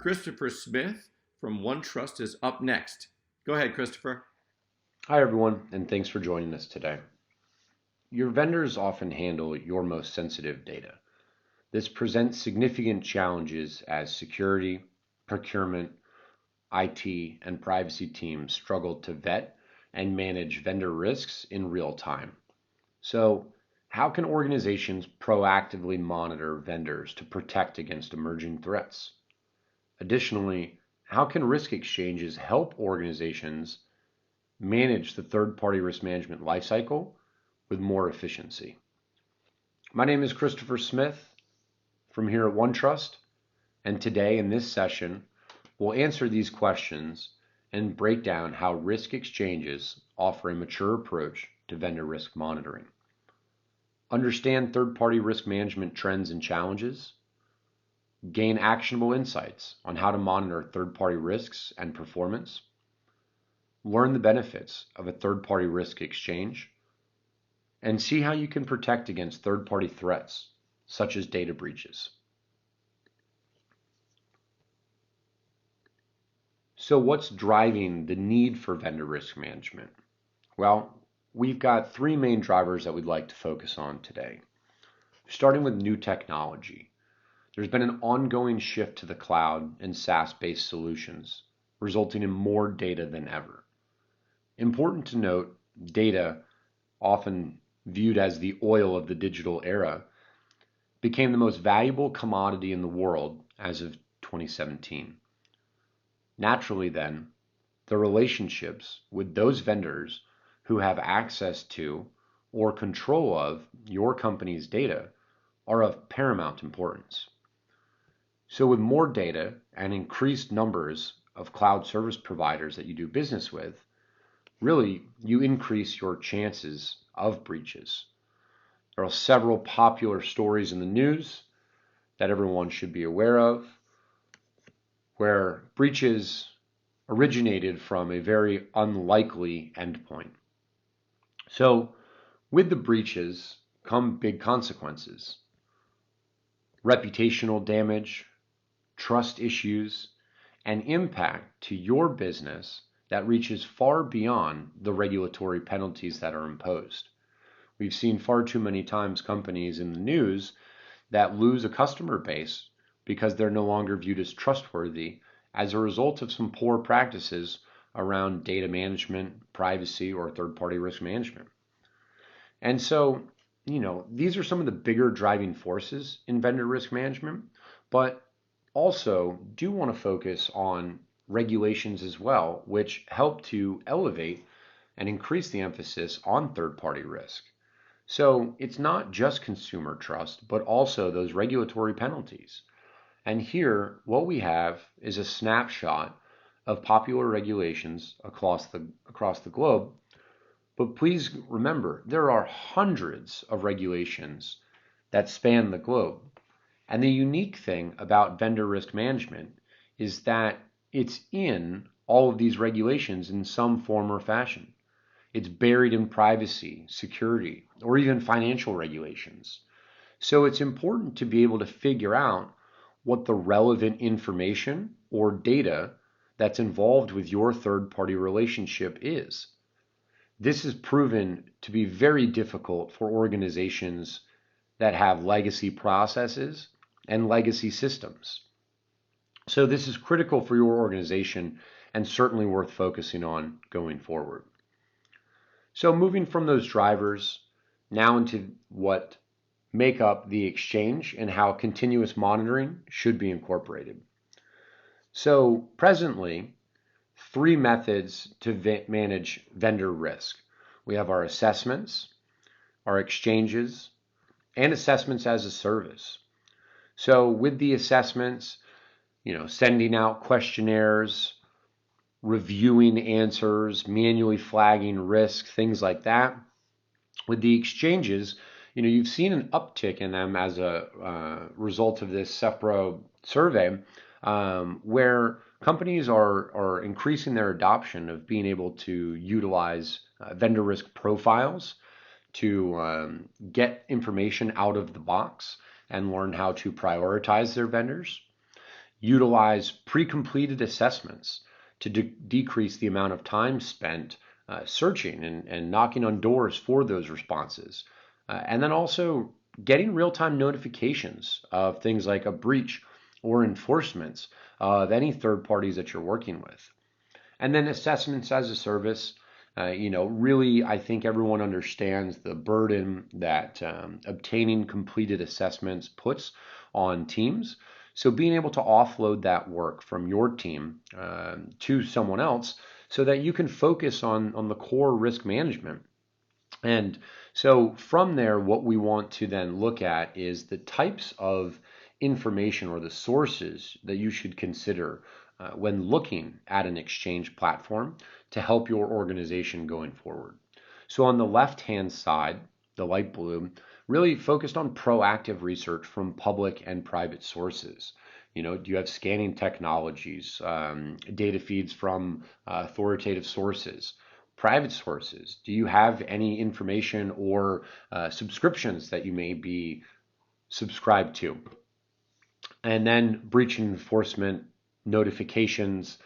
Christopher Smith from OneTrust is up next. Go ahead, Christopher. Hi, everyone, and thanks for joining us today. Your vendors often handle your most sensitive data. This presents significant challenges as security, procurement, IT, and privacy teams struggle to vet and manage vendor risks in real time. So, how can organizations proactively monitor vendors to protect against emerging threats? Additionally, how can risk exchanges help organizations manage the third-party risk management lifecycle with more efficiency? My name is Christopher Smith from here at OneTrust, and today in this session, we'll answer these questions and break down how risk exchanges offer a mature approach to vendor risk monitoring. Understand third-party risk management trends and challenges. Gain actionable insights on how to monitor third-party risks and performance. Learn the benefits of a third-party risk exchange. And see how you can protect against third-party threats, such as data breaches. So what's driving the need for vendor risk management? Well, we've got three main drivers that we'd like to focus on today. Starting with new technology. There's been an ongoing shift to the cloud and SaaS-based solutions, resulting in more data than ever. Important to note, data, often viewed as the oil of the digital era, became the most valuable commodity in the world as of 2017. Naturally then, the relationships with those vendors who have access to or control of your company's data are of paramount importance. So with more data and increased numbers of cloud service providers that you do business with, really you increase your chances of breaches. There are several popular stories in the news that everyone should be aware of, where breaches originated from a very unlikely endpoint. So with the breaches come big consequences. Reputational damage, trust issues, and impact to your business that reaches far beyond the regulatory penalties that are imposed. We've seen far too many times companies in the news that lose a customer base because they're no longer viewed as trustworthy as a result of some poor practices around data management, privacy, or third-party risk management. And so, these are some of the bigger driving forces in vendor risk management, but also do want to focus on regulations as well, which help to elevate and increase the emphasis on third-party risk. So it's not just consumer trust, but also those regulatory penalties. And here, what we have is a snapshot of popular regulations across the globe. But please remember, there are hundreds of regulations that span the globe. And the unique thing about vendor risk management is that it's in all of these regulations in some form or fashion. It's buried in privacy, security, or even financial regulations. So it's important to be able to figure out what the relevant information or data that's involved with your third-party relationship is. This is proven to be very difficult for organizations that have legacy processes and legacy systems. So this is critical for your organization and certainly worth focusing on going forward. So moving from those drivers now into what make up the exchange and how continuous monitoring should be incorporated. So presently, three methods to manage vendor risk. We have our assessments, our exchanges, and assessments as a service. So with the assessments, sending out questionnaires, reviewing answers, manually flagging risk, things like that. With the exchanges, you've seen an uptick in them as a result of this CEPRO survey, where companies are increasing their adoption of being able to utilize vendor risk profiles to get information out of the box and learn how to prioritize their vendors. Utilize pre-completed assessments to decrease the amount of time spent searching and knocking on doors for those responses. And then also getting real-time notifications of things like a breach or enforcements of any third parties that you're working with. And then assessments as a service. Really, I think everyone understands the burden that obtaining completed assessments puts on teams. So being able to offload that work from your team to someone else so that you can focus on the core risk management. And so from there, what we want to then look at is the types of information or the sources that you should consider when looking at an exchange platform to help your organization going forward. So on the left-hand side, the light blue, really focused on proactive research from public and private sources. Do you have scanning technologies, data feeds from authoritative sources? Private sources, do you have any information or subscriptions that you may be subscribed to? And then breach enforcement notifications,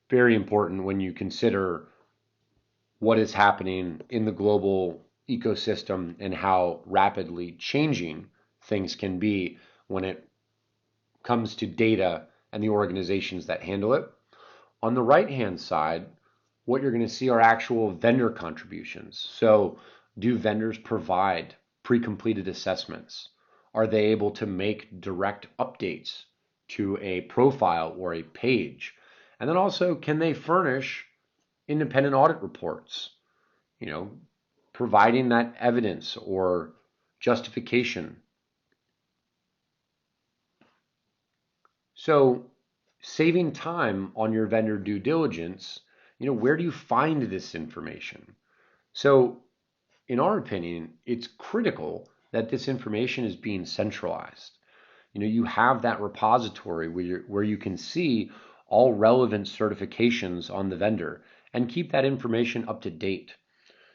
very important when you consider what is happening in the global ecosystem and how rapidly changing things can be when it comes to data and the organizations that handle it. On the right-hand side, what you're going to see are actual vendor contributions. So do vendors provide pre-completed assessments? Are they able to make direct updates to a profile or a page? And then also, can they furnish independent audit reports? Providing that evidence or justification. So saving time on your vendor due diligence, where do you find this information? So in our opinion, it's critical that this information is being centralized. You have that repository where you can see all relevant certifications on the vendor and keep that information up to date.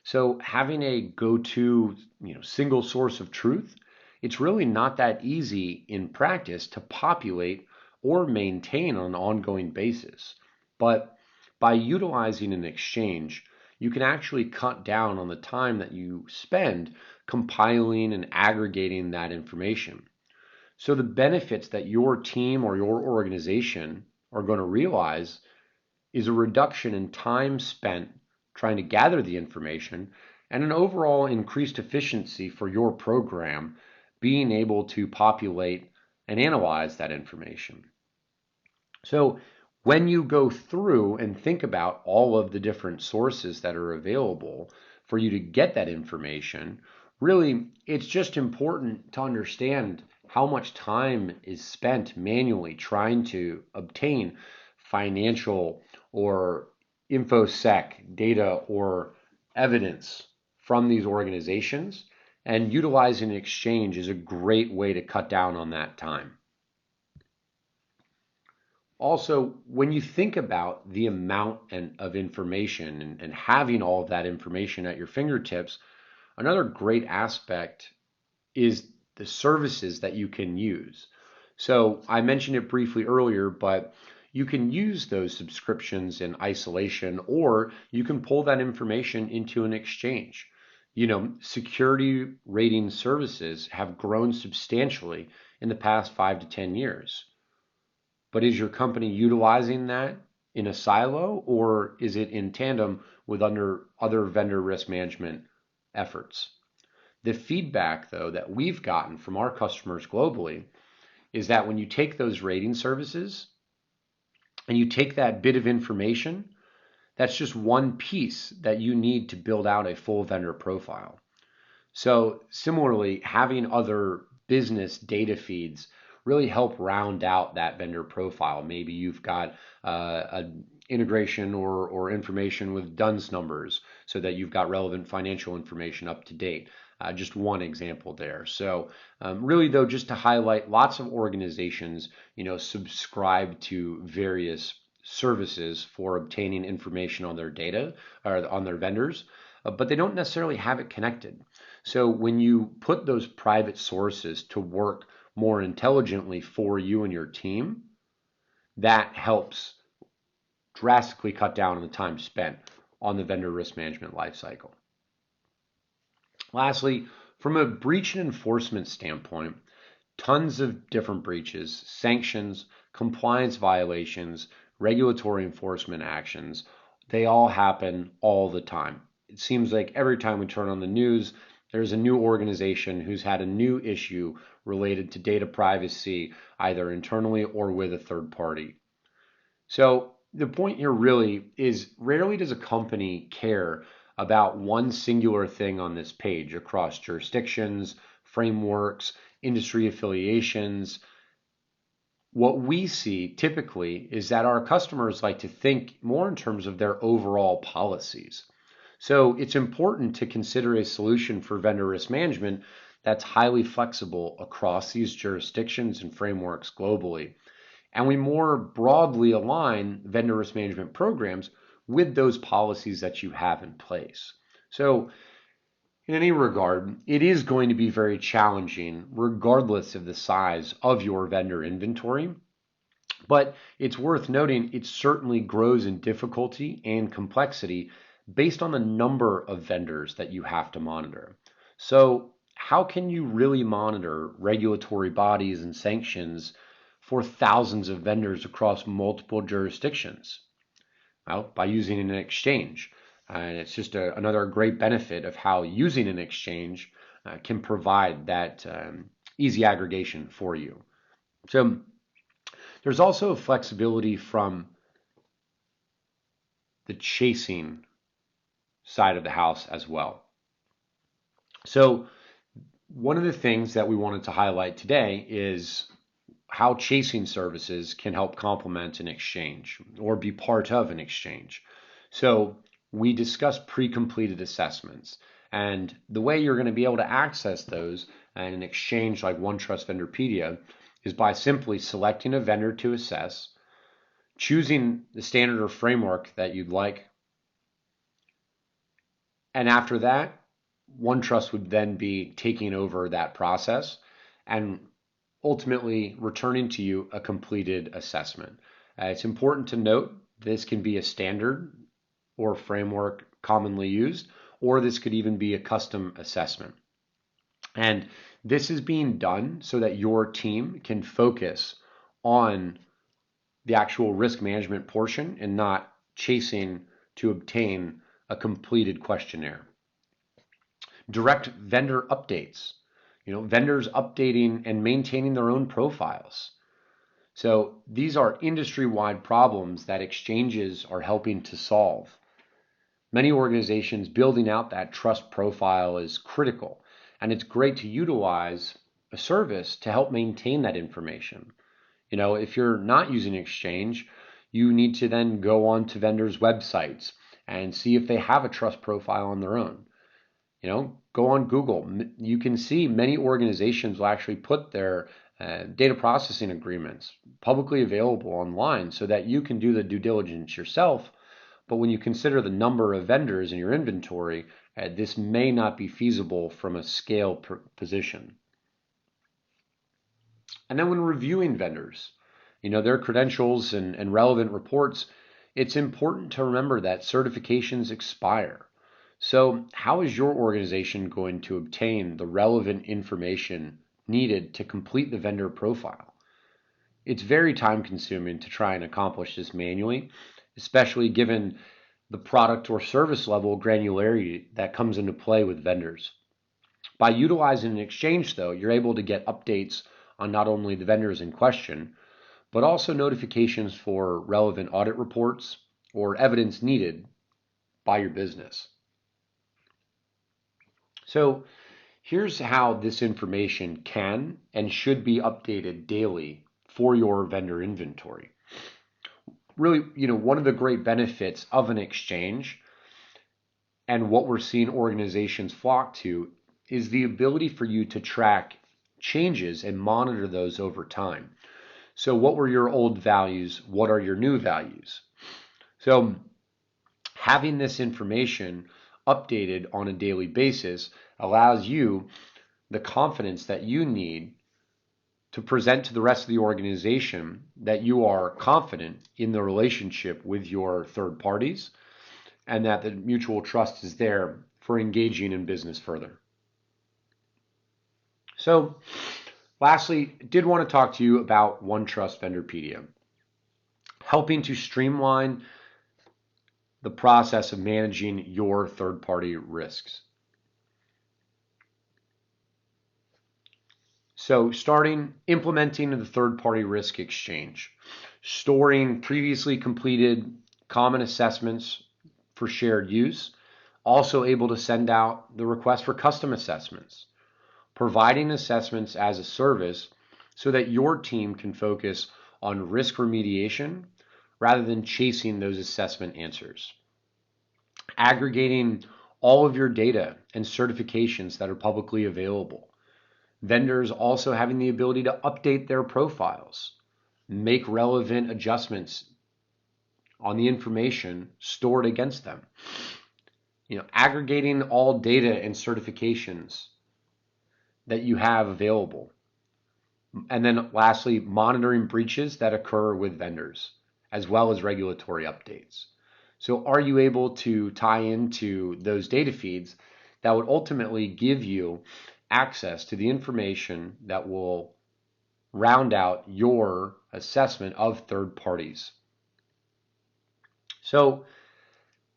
So having a go-to, single source of truth, it's really not that easy in practice to populate or maintain on an ongoing basis. But by utilizing an exchange, you can actually cut down on the time that you spend compiling and aggregating that information. So the benefits that your team or your organization are going to realize is a reduction in time spent trying to gather the information and an overall increased efficiency for your program being able to populate and analyze that information. So when you go through and think about all of the different sources that are available for you to get that information, really, it's just important to understand how much time is spent manually trying to obtain financial or InfoSec data or evidence from these organizations, and utilizing an exchange is a great way to cut down on that time. Also, when you think about the amount of information and having all of that information at your fingertips, another great aspect is the services that you can use. So I mentioned it briefly earlier, but you can use those subscriptions in isolation, or you can pull that information into an exchange. Security rating services have grown substantially in the past 5 to 10 years. But is your company utilizing that in a silo, or is it in tandem with other vendor risk management efforts? The feedback, though, that we've gotten from our customers globally is that when you take those rating services and you take that bit of information, that's just one piece that you need to build out a full vendor profile. So similarly, having other business data feeds really help round out that vendor profile. Maybe you've got an integration or information with DUNS numbers so that you've got relevant financial information up to date. Just one example there. So really, though, just to highlight, lots of organizations, subscribe to various services for obtaining information on their data or on their vendors, but they don't necessarily have it connected. So when you put those private sources to work more intelligently for you and your team, that helps drastically cut down on the time spent on the vendor risk management lifecycle. Lastly, from a breach and enforcement standpoint, tons of different breaches, sanctions, compliance violations, regulatory enforcement actions, they all happen all the time. It seems like every time we turn on the news, there's a new organization who's had a new issue related to data privacy, either internally or with a third party. So the point here really is, rarely does a company care about one singular thing on this page across jurisdictions, frameworks, industry affiliations. What we see typically is that our customers like to think more in terms of their overall policies. So it's important to consider a solution for vendor risk management that's highly flexible across these jurisdictions and frameworks globally. And we more broadly align vendor risk management programs with those policies that you have in place. So in any regard, it is going to be very challenging regardless of the size of your vendor inventory. But it's worth noting it certainly grows in difficulty and complexity based on the number of vendors that you have to monitor. So how can you really monitor regulatory bodies and sanctions for thousands of vendors across multiple jurisdictions? Well, by using an exchange. And it's just another great benefit of how using an exchange can provide that easy aggregation for you. So there's also flexibility from the chasing side of the house as well. So one of the things that we wanted to highlight today is how chasing services can help complement an exchange or be part of an exchange. So we discussed pre-completed assessments, and the way you're going to be able to access those in an exchange like OneTrust Vendorpedia is by simply selecting a vendor to assess, choosing the standard or framework that you'd like, and after that, OneTrust would then be taking over that process and ultimately returning to you a completed assessment. It's important to note this can be a standard or framework commonly used, or this could even be a custom assessment. And this is being done so that your team can focus on the actual risk management portion and not chasing to obtain a completed questionnaire. Direct vendor updates. Vendors updating and maintaining their own profiles. So these are industry-wide problems that exchanges are helping to solve. Many organizations building out that trust profile is critical, and it's great to utilize a service to help maintain that information. If you're not using Exchange, you need to then go on to vendors' websites and see if they have a trust profile on their own. Go on Google. You can see many organizations will actually put their data processing agreements publicly available online so that you can do the due diligence yourself. But when you consider the number of vendors in your inventory, this may not be feasible from a scale position. And then when reviewing vendors, their credentials and relevant reports, it's important to remember that certifications expire. So how is your organization going to obtain the relevant information needed to complete the vendor profile? It's very time consuming to try and accomplish this manually, especially given the product or service level granularity that comes into play with vendors. By utilizing an exchange, though, you're able to get updates on not only the vendors in question, but also notifications for relevant audit reports or evidence needed by your business. So here's how this information can and should be updated daily for your vendor inventory. Really, one of the great benefits of an exchange and what we're seeing organizations flock to is the ability for you to track changes and monitor those over time. So what were your old values? What are your new values? So having this information updated on a daily basis allows you the confidence that you need to present to the rest of the organization that you are confident in the relationship with your third parties and that the mutual trust is there for engaging in business further. So, lastly, I did want to talk to you about OneTrust Vendorpedia, helping to streamline the process of managing your third-party risks. So implementing the third-party risk exchange, storing previously completed common assessments for shared use, also able to send out the request for custom assessments, providing assessments as a service so that your team can focus on risk remediation rather than chasing those assessment answers. Aggregating all of your data and certifications that are publicly available. Vendors also having the ability to update their profiles, make relevant adjustments on the information stored against them. Aggregating all data and certifications that you have available. And then lastly, monitoring breaches that occur with vendors, as well as regulatory updates. So are you able to tie into those data feeds that would ultimately give you access to the information that will round out your assessment of third parties? So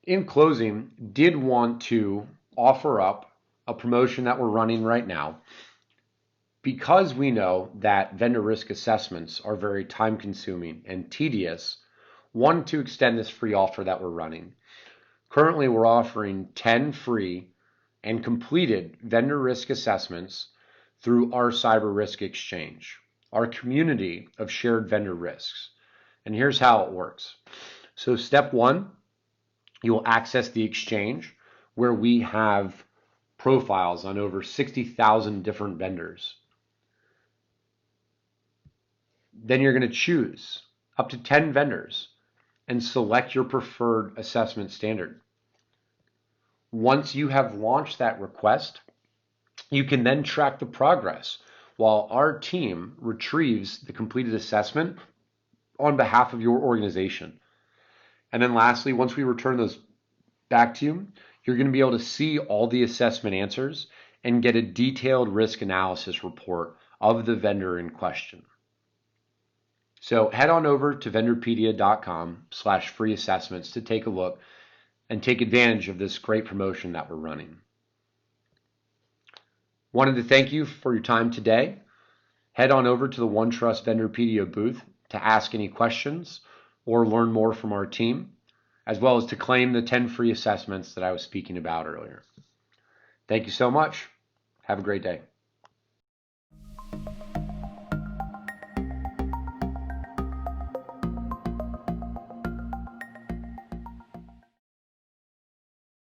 in closing, did want to offer up a promotion that we're running right now. Because we know that vendor risk assessments are very time consuming and tedious, want to extend this free offer that we're running. Currently, we're offering 10 free and completed vendor risk assessments through our cyber risk exchange, our community of shared vendor risks. And here's how it works. So step one, you will access the exchange where we have profiles on over 60,000 different vendors. Then you're going to choose up to 10 vendors and select your preferred assessment standard. Once you have launched that request, you can then track the progress while our team retrieves the completed assessment on behalf of your organization. And then lastly, once we return those back to you, you're going to be able to see all the assessment answers and get a detailed risk analysis report of the vendor in question. So head on over to vendorpedia.com/free assessments to take a look and take advantage of this great promotion that we're running. Wanted to thank you for your time today. Head on over to the OneTrust Vendorpedia booth to ask any questions or learn more from our team, as well as to claim the 10 free assessments that I was speaking about earlier. Thank you so much. Have a great day.